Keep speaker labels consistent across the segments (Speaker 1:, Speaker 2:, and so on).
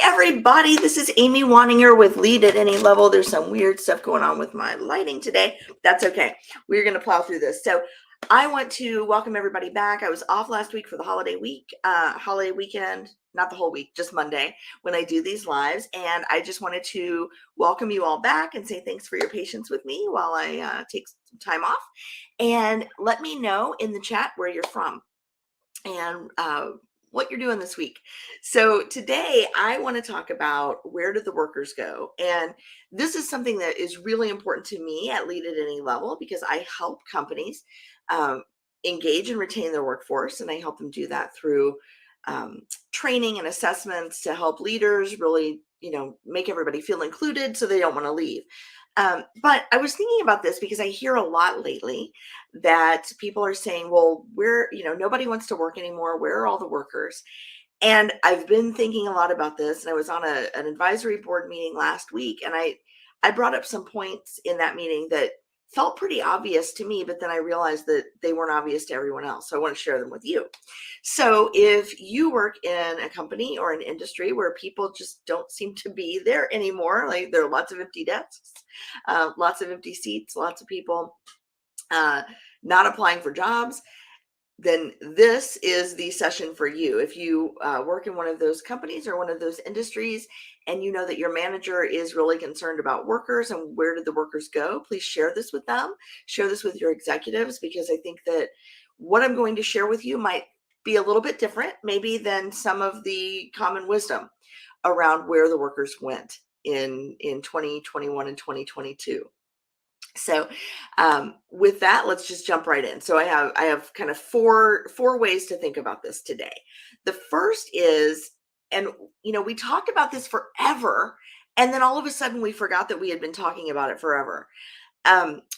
Speaker 1: everybody. This is Amy Waninger with Lead at Any Level. There's some weird stuff going on with my lighting today. That's okay. We're going to plow through this. So I want to welcome everybody back. I was off last week for the holiday weekend, not the whole week, just Monday when I do these lives. And I just wanted to welcome you all back and say thanks for your patience with me while I take some time off. And let me know in the chat where you're from and what you're doing this week. So today I want to talk about where did the workers go? And this is something that is really important to me at Lead at Any Level because I help companies um, engage and retain their workforce, and I help them do that through training and assessments to help leaders really, make everybody feel included so they don't want to leave. But I was thinking about this because I hear a lot lately that people are saying, well, nobody wants to work anymore. Where are all the workers? And I've been thinking a lot about this. And I was on an advisory board meeting last week, and I brought up some points in that meeting that felt pretty obvious to me, but then I realized that they weren't obvious to everyone else. So I want to share them with you. So if you work in a company or an industry where people just don't seem to be there anymore, like there are lots of empty desks, lots of empty seats, lots of people not applying for jobs, then this is the session for you. If you work in one of those companies or one of those industries and you know that your manager is really concerned about workers and where did the workers go, please share this with them. Share this with your executives, because I think that what I'm going to share with you might be a little bit different maybe than some of the common wisdom around where the workers went in 2021 and 2022. So with that, let's just jump right in. So I have kind of four ways to think about this today. The first is, and we talked about this forever, and then all of a sudden we forgot that we had been talking about it forever.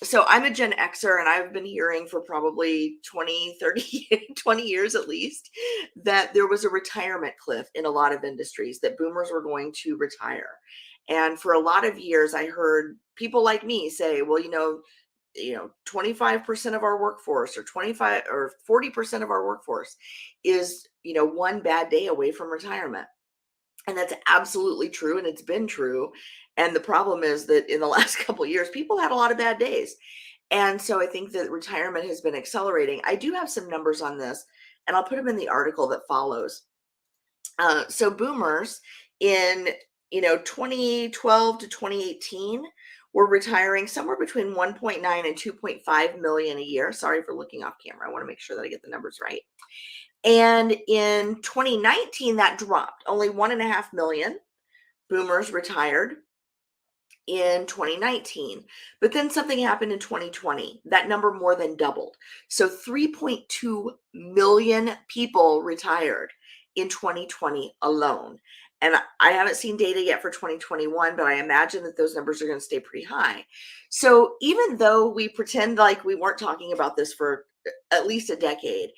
Speaker 1: So I'm a Gen Xer, and I've been hearing for probably 20, 30, 20 years at least, that there was a retirement cliff in a lot of industries, that boomers were going to retire. And for a lot of years, I heard people like me say, well, 25% of our workforce or 25 or 40% of our workforce is, one bad day away from retirement. And that's absolutely true. And it's been true. And the problem is that in the last couple of years, people had a lot of bad days. And so I think that retirement has been accelerating. I do have some numbers on this, and I'll put them in the article that follows. So boomers in 2012 to 2018 were retiring somewhere between 1.9 and 2.5 million a year. Sorry for looking off camera. I want to make sure that I get the numbers right. And in 2019, that dropped. Only 1.5 million boomers retired in 2019. But then something happened in 2020. That number more than doubled. So 3.2 million people retired in 2020 alone. And I haven't seen data yet for 2021, but I imagine that those numbers are going to stay pretty high. So even though we pretend like we weren't talking about this for at least a decade,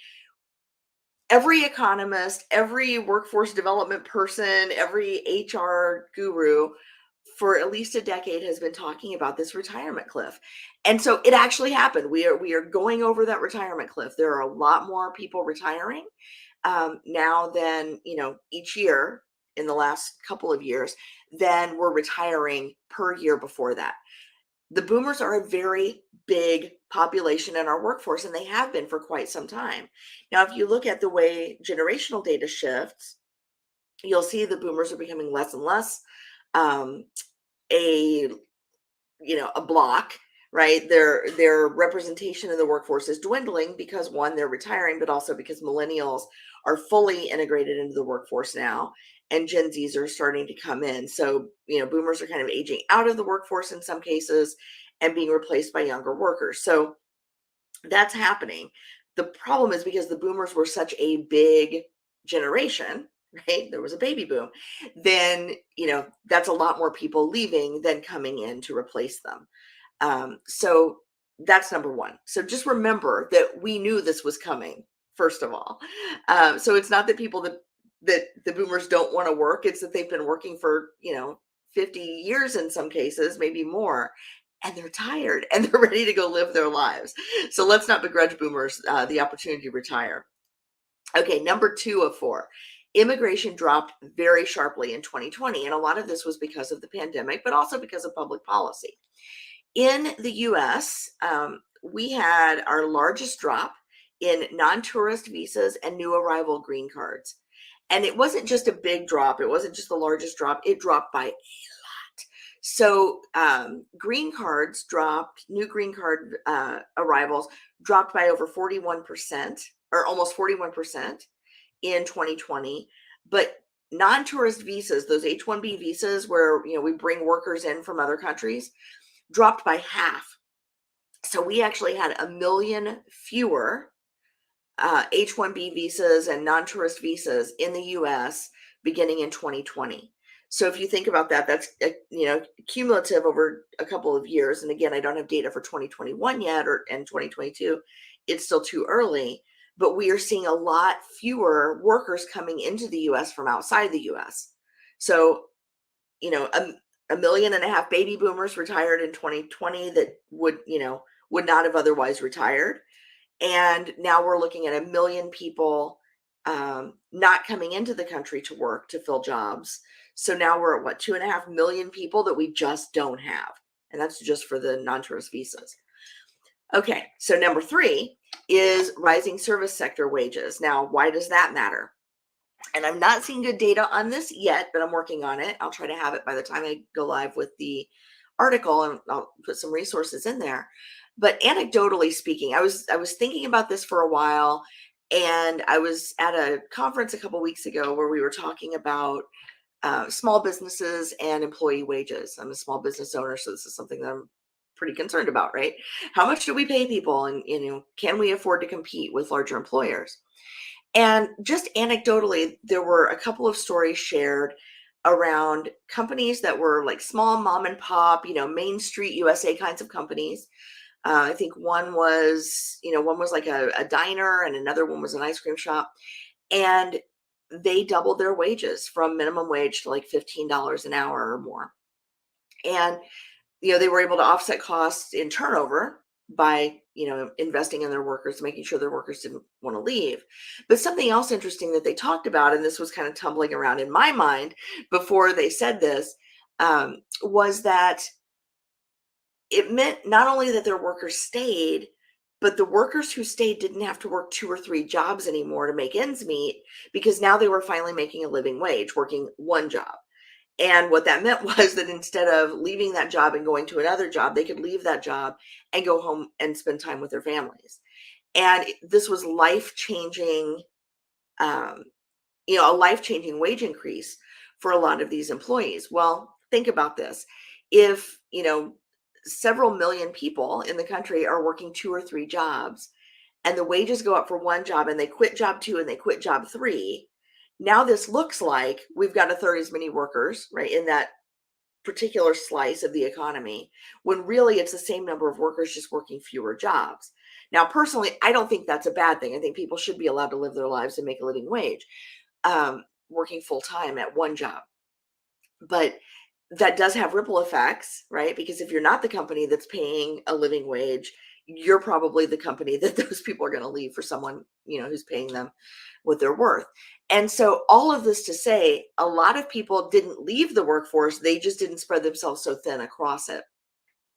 Speaker 1: every economist, every workforce development person, every HR guru for at least a decade has been talking about this retirement cliff. And so it actually happened. We are going over that retirement cliff. There are a lot more people retiring now than, each year in the last couple of years than were retiring per year before that. The boomers are a very big population in our workforce, and they have been for quite some time. Now, if you look at the way generational data shifts, you'll see the boomers are becoming less and less a block, right? Their representation in the workforce is dwindling because, one, they're retiring, but also because millennials are fully integrated into the workforce now, and Gen Zs are starting to come in. So, boomers are kind of aging out of the workforce in some cases and being replaced by younger workers. So that's happening. The problem is because the boomers were such a big generation, right? There was a baby boom. Then, that's a lot more people leaving than coming in to replace them. So that's number one. So just remember that we knew this was coming, first of all. So it's not that people that the boomers don't want to work. It's that they've been working for, 50 years in some cases, maybe more, and they're tired and they're ready to go live their lives. So let's not begrudge boomers the opportunity to retire. Okay, number 2 of 4. immigration dropped very sharply in 2020. And a lot of this was because of the pandemic, but also because of public policy. In the US, we had our largest drop in non-tourist visas and new arrival green cards. And it wasn't just a big drop. It wasn't just the largest drop. It dropped by a lot. So green cards dropped, new green card arrivals dropped by over 41%, or almost 41% in 2020. But non-tourist visas, those H-1B visas where we bring workers in from other countries, dropped by half. So we actually had 1 million fewer H-1B visas and non-tourist visas in the US beginning in 2020. So if you think about that, that's cumulative over a couple of years. And again, I don't have data for 2021 yet, and 2022. It's still too early, but we are seeing a lot fewer workers coming into the US from outside the US. So, a 1.5 million baby boomers retired in 2020 that would not have otherwise retired. And now we're looking at 1 million people not coming into the country to work to fill jobs. So now we're at 2.5 million people that we just don't have. And that's just for the non-tourist visas. Okay, so number 3 is rising service sector wages. Now, why does that matter? And I'm not seeing good data on this yet, but I'm working on it. I'll try to have it by the time I go live with the article, and I'll put some resources in there. But anecdotally speaking, I was thinking about this for a while, and I was at a conference a couple weeks ago where we were talking about small businesses and employee wages. I'm a small business owner, so this is something that I'm pretty concerned about, right? How much do we pay people, and can we afford to compete with larger employers? And just anecdotally, there were a couple of stories shared around companies that were like small mom and pop, Main Street USA kinds of companies. I think one was like a diner, and another one was an ice cream shop. And they doubled their wages from minimum wage to like $15 an hour or more. And, they were able to offset costs in turnover by, investing in their workers, making sure their workers didn't want to leave. But something else interesting that they talked about, and this was kind of tumbling around in my mind before they said this, was that it meant not only that their workers stayed, but the workers who stayed didn't have to work 2 or 3 jobs anymore to make ends meet, because now they were finally making a living wage, working one job. And what that meant was that instead of leaving that job and going to another job, they could leave that job and go home and spend time with their families. And this was life-changing, a life-changing wage increase for a lot of these employees. Well, think about this. If, several million people in the country are working 2 or 3 jobs, and the wages go up for one job, and they quit job 2 and they quit job 3, now this looks like we've got a third as many workers, right, in that particular slice of the economy, when really it's the same number of workers just working fewer jobs. Now, personally, I don't think that's a bad thing. I think people should be allowed to live their lives and make a living wage, working full time at one job. But that does have ripple effects, right? Because if you're not the company that's paying a living wage, you're probably the company that those people are going to leave for someone, who's paying them what they're worth. And so all of this to say, a lot of people didn't leave the workforce. They just didn't spread themselves so thin across it.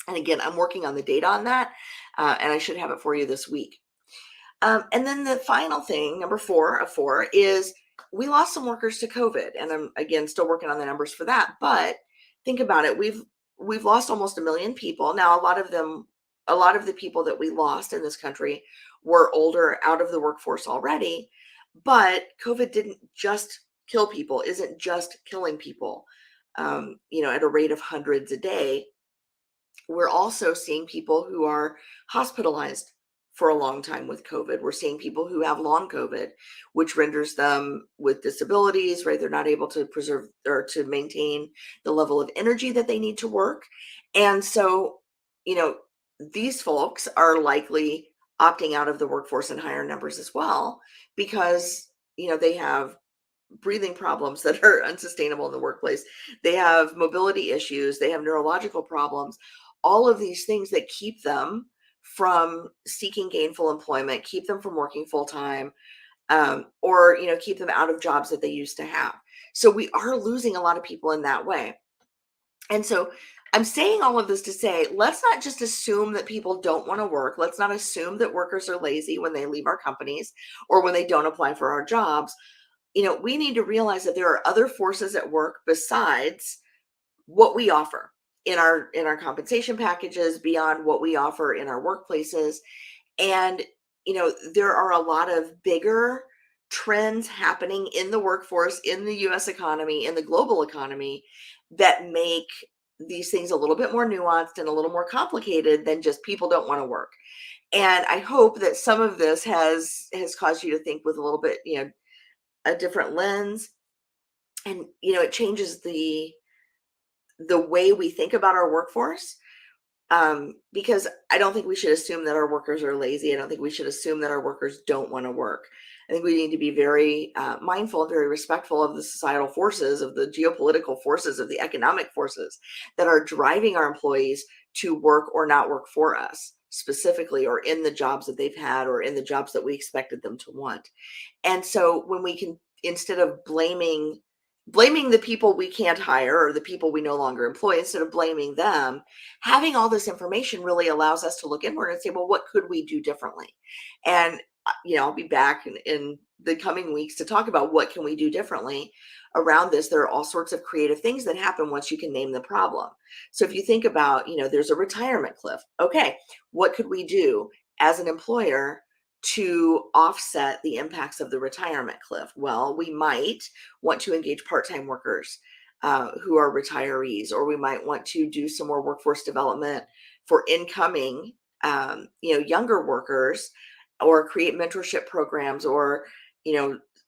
Speaker 1: And again, I'm working on the data on that, and I should have it for you this week. And then the final thing, number 4 of 4, is we lost some workers to COVID. And I'm, again, still working on the numbers for that. But think about it. We've lost almost 1 million people. Now, a lot of the people that we lost in this country were older, out of the workforce already. But COVID didn't just kill people, isn't just killing people, at a rate of hundreds a day. We're also seeing people who are hospitalized for a long time with COVID. We're seeing people who have long COVID, which renders them with disabilities, right? They're not able to preserve or to maintain the level of energy that they need to work. And so, these folks are likely opting out of the workforce in higher numbers as well, because, they have breathing problems that are unsustainable in the workplace. They have mobility issues. They have neurological problems. All of these things that keep them from seeking gainful employment, keep them from working full time, or keep them out of jobs that they used to have. So we are losing a lot of people in that way. And so I'm saying all of this to say, let's not just assume that people don't want to work. Let's not assume that workers are lazy when they leave our companies or when they don't apply for our jobs. We need to realize that there are other forces at work besides what we offer in our compensation packages, beyond what we offer in our workplaces. And there are a lot of bigger trends happening in the workforce, in the US economy, in the global economy, that make these things a little bit more nuanced and a little more complicated than just people don't want to work. And I hope that some of this has caused you to think with a little bit, a different lens. And it changes the way we think about our workforce, because I don't think we should assume that our workers are lazy. I don't think we should assume that our workers don't want to work. I think we need to be very mindful, very respectful of the societal forces, of the geopolitical forces, of the economic forces that are driving our employees to work or not work for us specifically, or in the jobs that they've had, or in the jobs that we expected them to want. And so when we can, instead of blaming the people we can't hire or the people we no longer employ, instead of blaming them, having all this information really allows us to look inward and say, well, what could we do differently? And I'll be back in the coming weeks to talk about what can we do differently around this. There are all sorts of creative things that happen once you can name the problem. So if you think about, there's a retirement cliff. Okay, what could we do as an employer to offset the impacts of the retirement cliff? Well, we might want to engage part-time workers who are retirees, or we might want to do some more workforce development for incoming, younger workers, or create mentorship programs, or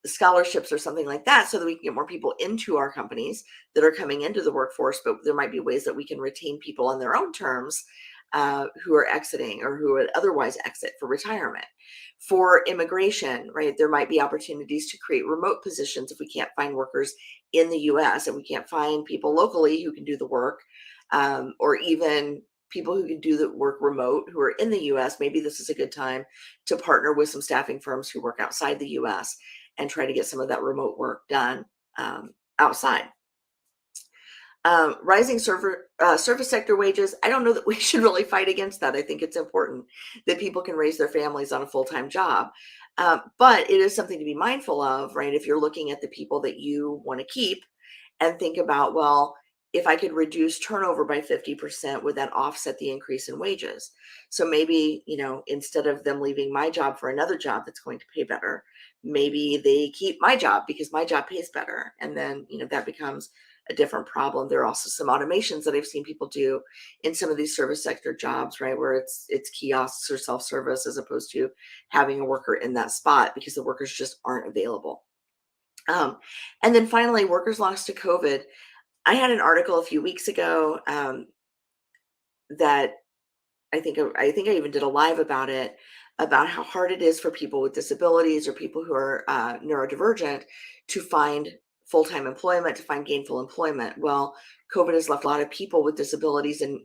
Speaker 1: scholarships or something like that, so that we can get more people into our companies that are coming into the workforce. But there might be ways that we can retain people on their own terms who are exiting, or who would otherwise exit for retirement. For immigration, right, there might be opportunities to create remote positions if we can't find workers in the US and we can't find people locally who can do the work, or even people who can do the work remote who are in the US. Maybe this is a good time to partner with some staffing firms who work outside the US and try to get some of that remote work done outside. Rising service sector wages. I don't know that we should really fight against that. I think it's important that people can raise their families on a full-time job. But it is something to be mindful of, right? If you're looking at the people that you want to keep, and think about, well, if I could reduce turnover by 50%, would that offset the increase in wages? So maybe, instead of them leaving my job for another job that's going to pay better, maybe they keep my job because my job pays better. And then, that becomes a different problem. There are also some automations that I've seen people do in some of these service sector jobs, right, where it's kiosks or self-service, as opposed to having a worker in that spot, because the workers just aren't available. And then finally, workers lost to COVID. I had an article a few weeks ago that I think I even did a live about it, about how hard it is for people with disabilities or people who are neurodivergent to find full-time employment, to find gainful employment. Well, COVID has left a lot of people with disabilities and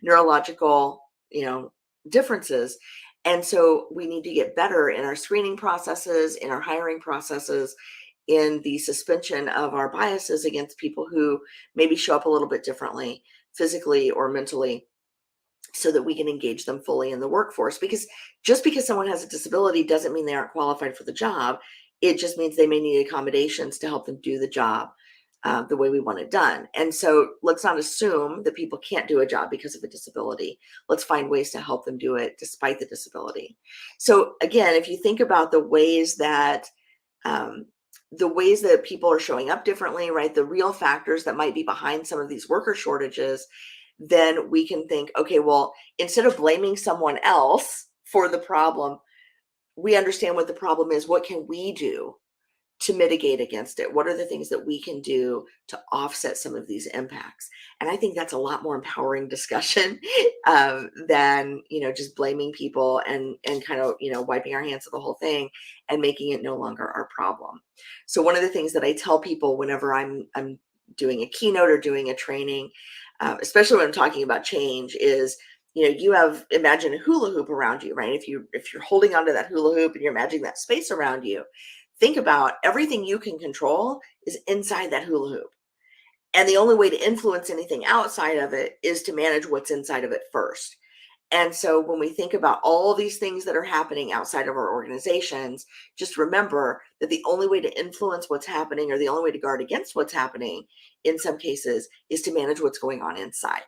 Speaker 1: neurological, differences. And so we need to get better in our screening processes, in our hiring processes, in the suspension of our biases against people who maybe show up a little bit differently, physically or mentally, so that we can engage them fully in the workforce. Because just because someone has a disability doesn't mean they aren't qualified for the job. It just means they may need accommodations to help them do the job the way we want it done. And so let's not assume that people can't do a job because of a disability. Let's find ways to help them do it despite the disability. So again, if you think about um, the ways that people are showing up differently, right, the real factors that might be behind some of these worker shortages, then we can think, okay, well, instead of blaming someone else for the problem, we understand what the problem is. What can we do to mitigate against it? What are the things that we can do to offset some of these impacts? And I think that's a lot more empowering discussion than just blaming people and kind of wiping our hands of the whole thing and making it no longer our problem. So one of the things that I tell people whenever I'm doing a keynote or doing a training, especially when I'm talking about change, is you have, imagine a hula hoop around you, right? If you're holding onto that hula hoop and you're imagining that space around you, think about everything you can control is inside that hula hoop. And the only way to influence anything outside of it is to manage what's inside of it first. And so when we think about all these things that are happening outside of our organizations, just remember that the only way to influence what's happening, or the only way to guard against what's happening in some cases, is to manage what's going on inside.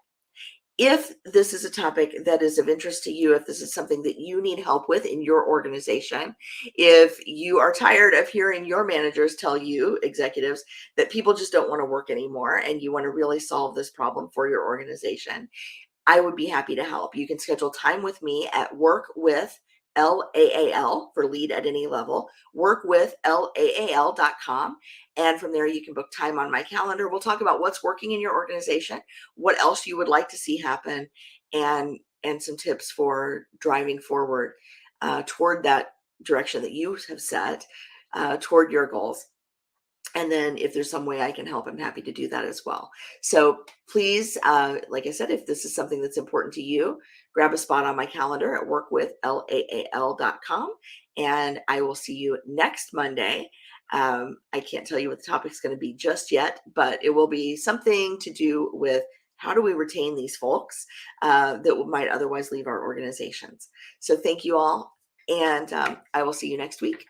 Speaker 1: If this is a topic that is of interest to you, if this is something that you need help with in your organization, if you are tired of hearing your managers tell you, executives, that people just don't want to work anymore, and you want to really solve this problem for your organization, I would be happy to help. You can schedule time with me at Work with LAAL for lead at any level, workwithlaal.com. And from there, you can book time on my calendar. We'll talk about what's working in your organization, what else you would like to see happen, and some tips for driving forward toward that direction that you have set, toward your goals. And then if there's some way I can help, I'm happy to do that as well. So please, like I said, if this is something that's important to you, grab a spot on my calendar at workwithlaal.com. And I will see you next Monday. I can't tell you what the topic's going to be just yet, but it will be something to do with how do we retain these folks that might otherwise leave our organizations. So thank you all. And I will see you next week.